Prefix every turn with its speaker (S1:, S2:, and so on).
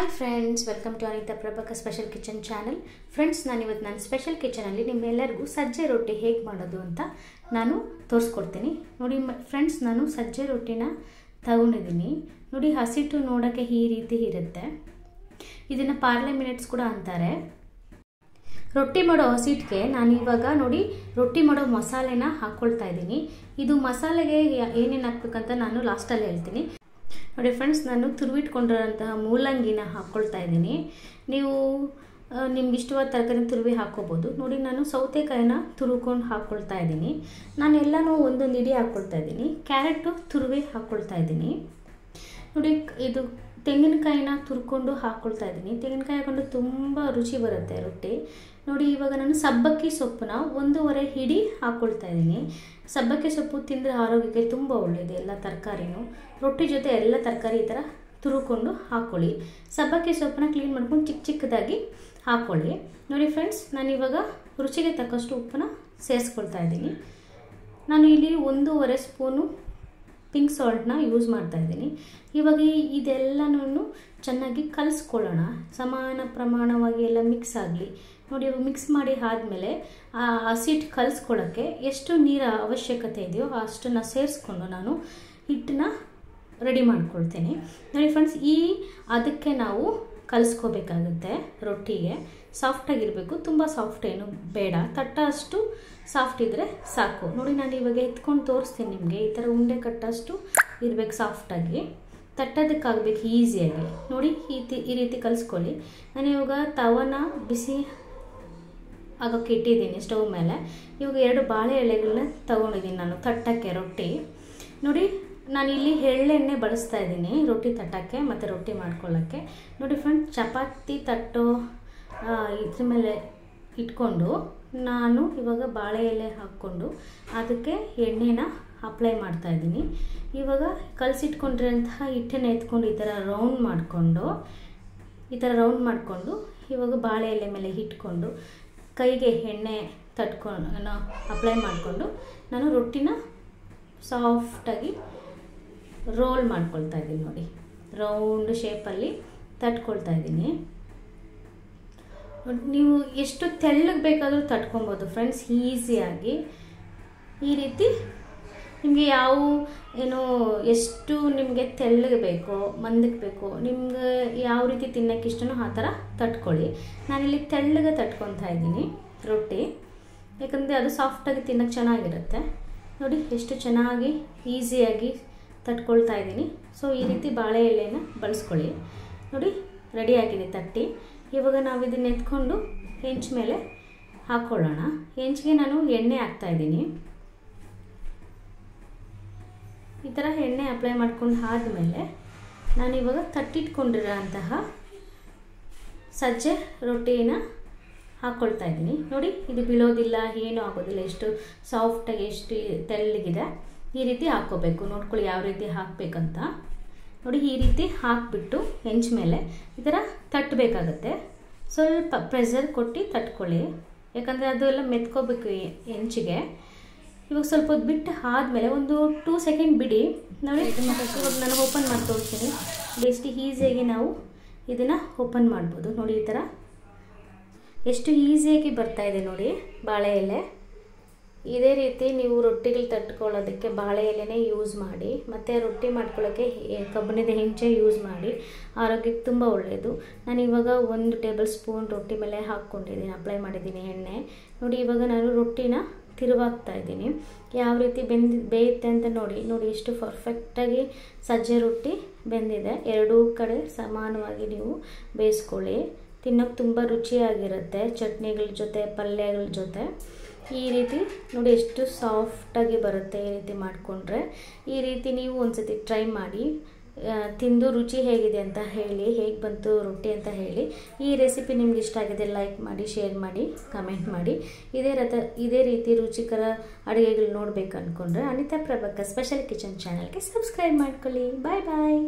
S1: Hi friends, welcome to Anita Prabhakar special kitchen channel. Friends, ನಾನಿವತ್ತು ನನ್ನ special ಕಿಚನಲ್ಲಿ ನಿಮ್ಮೆಲ್ಲರಿಗೂ ಸಜ್ಜೆ ರೊಟ್ಟಿ ಹೇಗೆ ಮಾಡೋದು ಅಂತ ನಾನು ತೋರಿಸ್ಕೊಡ್ತೀನಿ. ನೋಡಿ ಫ್ರೆಂಡ್ಸ್, ನಾನು ಸಜ್ಜೆ ರೊಟ್ಟಿನ ತಗೊಂಡಿದ್ದೀನಿ. ನೋಡಿ, ಹಸಿಟ್ಟು ನೋಡೋಕ್ಕೆ ಈ ರೀತಿ ಇರುತ್ತೆ. ಇದನ್ನು ಪಾರ್ಲೆ ಮಿನಿಟ್ಸ್ ಕೂಡ ಅಂತಾರೆ. ರೊಟ್ಟಿ ಮಾಡೋ ಹಸಿಟ್ಟಿಗೆ ನಾನು ಇವಾಗ ನೋಡಿ ರೊಟ್ಟಿ ಮಾಡೋ ಮಸಾಲೆನ ಹಾಕ್ಕೊಳ್ತಾ ಇದ್ದೀನಿ. ಇದು ಮಸಾಲೆಗೆ ಏನೇನು ಹಾಕ್ಬೇಕಂತ ನಾನು ಲಾಸ್ಟಲ್ಲಿ ಹೇಳ್ತೀನಿ. ನೋಡಿ ಫ್ರೆಂಡ್ಸ್, ನಾನು ತುರುವಿಟ್ಕೊಂಡಿರೋಂತಹ ಮೂಲಂಗಿನ ಹಾಕ್ಕೊಳ್ತಾ ಇದ್ದೀನಿ. ನೀವು ನಿಮ್ಗೆ ಇಷ್ಟವಾದ ತರಕಾರಿ ತುರುವಿ ಹಾಕ್ಕೋಬೋದು. ನೋಡಿ, ನಾನು ಸೌತೆಕಾಯಿನ ತುರುಕೊಂಡು ಹಾಕ್ಕೊಳ್ತಾ ಇದ್ದೀನಿ. ನಾನು ಎಲ್ಲನೂ ಒಂದೊಂದು ಇಡೀ ಹಾಕ್ಕೊಳ್ತಾ ಇದ್ದೀನಿ. ಕ್ಯಾರೆಟು ತುರುವಿ ಹಾಕ್ಕೊಳ್ತಾ ಇದ್ದೀನಿ. ನೋಡಿ, ಇದು ತೆಂಗಿನಕಾಯಿನ ತುರ್ಕೊಂಡು ಹಾಕ್ಕೊಳ್ತಾ ಇದ್ದೀನಿ. ತೆಂಗಿನಕಾಯಿ ಹಾಕ್ಕೊಂಡು ತುಂಬ ರುಚಿ ಬರುತ್ತೆ ರೊಟ್ಟಿ. ನೋಡಿ, ಇವಾಗ ನಾನು ಸಬ್ಬಕ್ಕಿ ಸೊಪ್ಪನ್ನ 1.5 ಹಿಡಿ ಹಾಕ್ಕೊಳ್ತಾ ಇದ್ದೀನಿ. ಸಬ್ಬಕ್ಕಿ ಸೊಪ್ಪು ತಿಂದರೆ ಆರೋಗ್ಯಕ್ಕೆ ತುಂಬ ಒಳ್ಳೆಯದು. ಎಲ್ಲ ತರಕಾರಿನೂ ರೊಟ್ಟಿ ಜೊತೆ ಎಲ್ಲ ತರಕಾರಿ ಈ ಥರ ತುರುಕೊಂಡು ಹಾಕ್ಕೊಳ್ಳಿ. ಸಬ್ಬಕ್ಕಿ ಸೊಪ್ಪನ್ನ ಕ್ಲೀನ್ ಮಾಡ್ಕೊಂಡು ಚಿಕ್ಕ ಚಿಕ್ಕದಾಗಿ ಹಾಕ್ಕೊಳ್ಳಿ. ನೋಡಿ ಫ್ರೆಂಡ್ಸ್, ನಾನಿವಾಗ ರುಚಿಗೆ ತಕ್ಕಷ್ಟು ಉಪ್ಪನ್ನ ಸೇರಿಸ್ಕೊಳ್ತಾ ಇದ್ದೀನಿ. ನಾನು ಇಲ್ಲಿ 1.5 ಸ್ಪೂನು ಪಿಂಕ್ ಸಾಲ್ಟ್ನ ಯೂಸ್ ಮಾಡ್ತಾ ಇದ್ದೀನಿ. ಇವಾಗ ಇದೆಲ್ಲನೂ ಚೆನ್ನಾಗಿ ಕಲಿಸ್ಕೊಳ್ಳೋಣ. ಸಮಾನ ಪ್ರಮಾಣವಾಗಿ ಎಲ್ಲ ಮಿಕ್ಸ್ ಆಗಲಿ. ನೋಡಿ, ಇವಾಗ ಮಿಕ್ಸ್ ಮಾಡಿ ಆದಮೇಲೆ ಆ ಹಸಿಟ್ಟು ಕಲಿಸ್ಕೊಳ್ಳೋಕ್ಕೆ ಎಷ್ಟು ನೀರ ಅವಶ್ಯಕತೆ ಇದೆಯೋ ಅಷ್ಟನ್ನು ಸೇರಿಸ್ಕೊಂಡು ನಾನು ಹಿಟ್ಟನ್ನ ರೆಡಿ ಮಾಡ್ಕೊಳ್ತೇನೆ. ನೋಡಿ ಫ್ರೆಂಡ್ಸ್, ಅದಕ್ಕೆ ನಾವು ಕಲಿಸ್ಕೋಬೇಕಾಗುತ್ತೆ. ರೊಟ್ಟಿಗೆ ಸಾಫ್ಟಾಗಿರಬೇಕು, ತುಂಬ ಸಾಫ್ಟ್ ಏನು ಬೇಡ, ತಟ್ಟ ಅಷ್ಟು ಸಾಫ್ಟ್ ಇದ್ದರೆ ಸಾಕು. ನೋಡಿ, ನಾನು ಇವಾಗ ಎತ್ಕೊಂಡು ತೋರಿಸ್ತೀನಿ ನಿಮಗೆ. ಈ ಥರ ಉಂಡೆ ಕಟ್ಟಷ್ಟು ಇರಬೇಕು, ಸಾಫ್ಟಾಗಿ ತಟ್ಟೋದಕ್ಕಾಗಬೇಕು ಈಸಿಯಾಗಿ. ನೋಡಿ, ಈ ರೀತಿ ಕಲಿಸ್ಕೊಳ್ಳಿ. ನಾನು ಇವಾಗ ತವನ ಬಿಸಿ ಆಗೋಕ್ಕೆ ಇಟ್ಟಿದ್ದೀನಿ ಸ್ಟವ್ ಮೇಲೆ. ಇವಾಗ 2 ಬಾಳೆ ಎಲೆಗಳನ್ನ ತೊಗೊಂಡಿದ್ದೀನಿ ನಾನು ತಟ್ಟಕ್ಕೆ ರೊಟ್ಟಿ. ನೋಡಿ, ನಾನಿಲ್ಲಿ ಎಳ್ಳೆಣ್ಣೆ ಬಳಸ್ತಾ ಇದ್ದೀನಿ ರೊಟ್ಟಿ ತಟ್ಟಕ್ಕೆ ಮತ್ತು ರೊಟ್ಟಿ ಮಾಡ್ಕೊಳ್ಳೋಕ್ಕೆ. ನೋಡಿ ಫ್ರೆಂಡ್ಸ್, ಚಪಾತಿ ತಟ್ಟೋ ಇದ್ರ ಮೇಲೆ ಇಟ್ಕೊಂಡು ನಾನು ಇವಾಗ ಬಾಳೆ ಎಲೆ ಹಾಕ್ಕೊಂಡು ಅದಕ್ಕೆ ಎಣ್ಣೆನ ಅಪ್ಲೈ ಮಾಡ್ತಾಯಿದ್ದೀನಿ. ಇವಾಗ ಕಲಸಿಟ್ಕೊಂಡಿರೋಂತಹ ಹಿಟ್ಟನ್ನು ಎತ್ಕೊಂಡು ಈ ಥರ ರೌಂಡ್ ಮಾಡಿಕೊಂಡು ಇವಾಗ ಬಾಳೆ ಎಲೆ ಮೇಲೆ ಇಟ್ಕೊಂಡು ಕೈಗೆ ಎಣ್ಣೆ ತಟ್ಕೊಂಡು ಅಪ್ಲೈ ಮಾಡಿಕೊಂಡು ನಾನು ರೊಟ್ಟಿನ ಸಾಫ್ಟಾಗಿ ರೋಲ್ ಮಾಡ್ಕೊಳ್ತಾ ಇದ್ದೀನಿ. ನೋಡಿ, ರೌಂಡ್ ಶೇಪಲ್ಲಿ ತಟ್ಕೊಳ್ತಾ ಇದ್ದೀನಿ. ನೀವು ಎಷ್ಟು ತೆಳ್ಳಗೆ ಬೇಕಾದರೂ ತಟ್ಕೊಬೋದು ಫ್ರೆಂಡ್ಸ್, ಈಸಿಯಾಗಿ. ಈ ರೀತಿ ನಿಮಗೆ ಎಷ್ಟು ನಿಮಗೆ ತೆಳ್ಳಗೆ ಬೇಕೋ ಮಂದಕ್ಕೆ ಬೇಕೋ, ನಿಮ್ಗೆ ಯಾವ ರೀತಿ ತಿನ್ನೋಕ್ಕೆ ಇಷ್ಟನೋ ಆ ಥರ ತಟ್ಕೊಳ್ಳಿ. ನಾನಿಲ್ಲಿ ತೆಳ್ಳಗೆ ತಟ್ಕೊತಾ ಇದ್ದೀನಿ ರೊಟ್ಟಿ, ಯಾಕಂದರೆ ಅದು ಸಾಫ್ಟಾಗಿ ತಿನ್ನೋಕ್ಕೆ ಚೆನ್ನಾಗಿರುತ್ತೆ. ನೋಡಿ, ಎಷ್ಟು ಚೆನ್ನಾಗಿ ಈಸಿಯಾಗಿ ತಟ್ಕೊಳ್ತಾ ಇದ್ದೀನಿ. ಸೊ ಈ ರೀತಿ ಬಾಳೆ ಎಲೆನ ಬಳಸ್ಕೊಳ್ಳಿ. ನೋಡಿ, ರೆಡಿಯಾಗಿದೆ ತಟ್ಟಿ. ಇವಾಗ ನಾವು ಇದನ್ನ ಎತ್ಕೊಂಡು ಹೆಂಚು ಮೇಲೆ ಹಾಕ್ಕೊಳ್ಳೋಣ. ಹೆಂಚಿಗೆ ನಾನು ಎಣ್ಣೆ ಹಾಕ್ತಾಯಿದ್ದೀನಿ. ಈ ಥರ ಎಣ್ಣೆ ಅಪ್ಲೈ ಮಾಡ್ಕೊಂಡು ಆದಮೇಲೆ ನಾನಿವಾಗ ತಟ್ಟಿಟ್ಕೊಂಡಿರೋಂತಹ ಸಜ್ಜೆ ರೊಟ್ಟಿನ ಹಾಕ್ಕೊಳ್ತಾ ಇದ್ದೀನಿ. ನೋಡಿ, ಇದು ಬೀಳೋದಿಲ್ಲ, ಏನೂ ಆಗೋದಿಲ್ಲ. ಎಷ್ಟು ಸಾಫ್ಟಾಗಿ ಎಷ್ಟು ತೆಳ್ಳಗಿದೆ. ಈ ರೀತಿ ಹಾಕ್ಕೋಬೇಕು. ನೋಡ್ಕೊಳ್ಳಿ ಯಾವ ರೀತಿ ಹಾಕಬೇಕಂತ. ನೋಡಿ, ಈ ರೀತಿ ಹಾಕಿಬಿಟ್ಟು ಹೆಂಚು ಮೇಲೆ ಈ ಥರ ತಟ್ಟಬೇಕಾಗತ್ತೆ. ಸ್ವಲ್ಪ ಪ್ರೆಷರ್ ಕೊಟ್ಟು ತಟ್ಕೊಳ್ಳಿ, ಯಾಕಂದರೆ ಅದು ಎಲ್ಲ ಮೆತ್ಕೋಬೇಕು ಹೆಂಚಿಗೆ. ಇವಾಗ ಸ್ವಲ್ಪ ಹೊತ್ತು ಬಿಟ್ಟು ಆದಮೇಲೆ ಒಂದು 2 ಸೆಕೆಂಡ್ ಬಿಡಿ. ನೋಡಿ, ಇವಾಗ ನಾನು ಓಪನ್ ಮಾಡಿ ತೋರಿಸ್ತೀನಿ. ಎಷ್ಟು ಈಸಿಯಾಗಿ ನಾವು ಇದನ್ನು ಓಪನ್ ಮಾಡ್ಬೋದು. ನೋಡಿ, ಈ ಥರ ಎಷ್ಟು ಈಸಿಯಾಗಿ ಬರ್ತಾಯಿದೆ ನೋಡಿ ಬಾಳೆ ಎಲೆ. ಇದೇ ರೀತಿ ನೀವು ರೊಟ್ಟಿಗಳು ತಟ್ಕೊಳ್ಳೋದಕ್ಕೆ ಬಾಳೆ ಎಲೆನೇ ಯೂಸ್ ಮಾಡಿ, ಮತ್ತು ರೊಟ್ಟಿ ಮಾಡ್ಕೊಳ್ಳೋಕ್ಕೆ ಕಬ್ಬಿಣದ ಹೆಂಚೆ ಯೂಸ್ ಮಾಡಿ. ಆರೋಗ್ಯಕ್ಕೆ ತುಂಬ ಒಳ್ಳೆಯದು. ನಾನು ಇವಾಗ 1 ಟೇಬಲ್ ಸ್ಪೂನ್ ರೊಟ್ಟಿ ಮೇಲೆ ಹಾಕ್ಕೊಂಡಿದ್ದೀನಿ, ಅಪ್ಲೈ ಮಾಡಿದ್ದೀನಿ ಎಣ್ಣೆ. ನೋಡಿ, ಇವಾಗ ನಾನು ರೊಟ್ಟಿನ ತಿರುವಾಗ್ತಾ ಇದ್ದೀನಿ. ಯಾವ ರೀತಿ ಬೇಯುತ್ತೆ ಅಂತ ನೋಡಿ ಎಷ್ಟು ಪರ್ಫೆಕ್ಟಾಗಿ ಸಜ್ಜೆ ರೊಟ್ಟಿ ಬೆಂದಿದೆ. 2 ಕಡೆ ಸಮಾನವಾಗಿ ನೀವು ಬೇಯಿಸ್ಕೊಳ್ಳಿ. ತಿನ್ನೋಕ್ಕೆ ತುಂಬ ರುಚಿಯಾಗಿರುತ್ತೆ, ಚಟ್ನಿಗಳ ಜೊತೆ ಪಲ್ಯಗಳ ಜೊತೆ. ಈ ರೀತಿ ನೋಡಿ ಎಷ್ಟು ಸಾಫ್ಟಾಗಿ ಬರುತ್ತೆ. ಈ ರೀತಿ ಮಾಡಿಕೊಂಡ್ರೆ ಈ ರೀತಿ ನೀವು ಒಂದ್ಸತಿ ಟ್ರೈ ಮಾಡಿ, ತಿಂದು ರುಚಿ ಹೇಗಿದೆ ಅಂತ ಹೇಳಿ, ಹೇಗೆ ಬಂತು ರೊಟ್ಟಿ ಅಂತ ಹೇಳಿ. ಈ ರೆಸಿಪಿ ನಿಮ್ಗೆ ಇಷ್ಟ ಆಗಿದೆ ಲೈಕ್ ಮಾಡಿ, ಶೇರ್ ಮಾಡಿ, ಕಮೆಂಟ್ ಮಾಡಿ. ಇದೇ ರೀತಿ ರುಚಿಕರ ಅಡುಗೆಗಳು ನೋಡಬೇಕು ಅಂದ್ಕೊಂಡ್ರೆ ಅನಿತಾ ಪ್ರಭಾಕರ್ ಸ್ಪೆಷಲ್ ಕಿಚನ್ ಚಾನಲ್ಗೆ ಸಬ್ಸ್ಕ್ರೈಬ್ ಮಾಡ್ಕೊಳ್ಳಿ. ಬಾಯ್ ಬಾಯ್.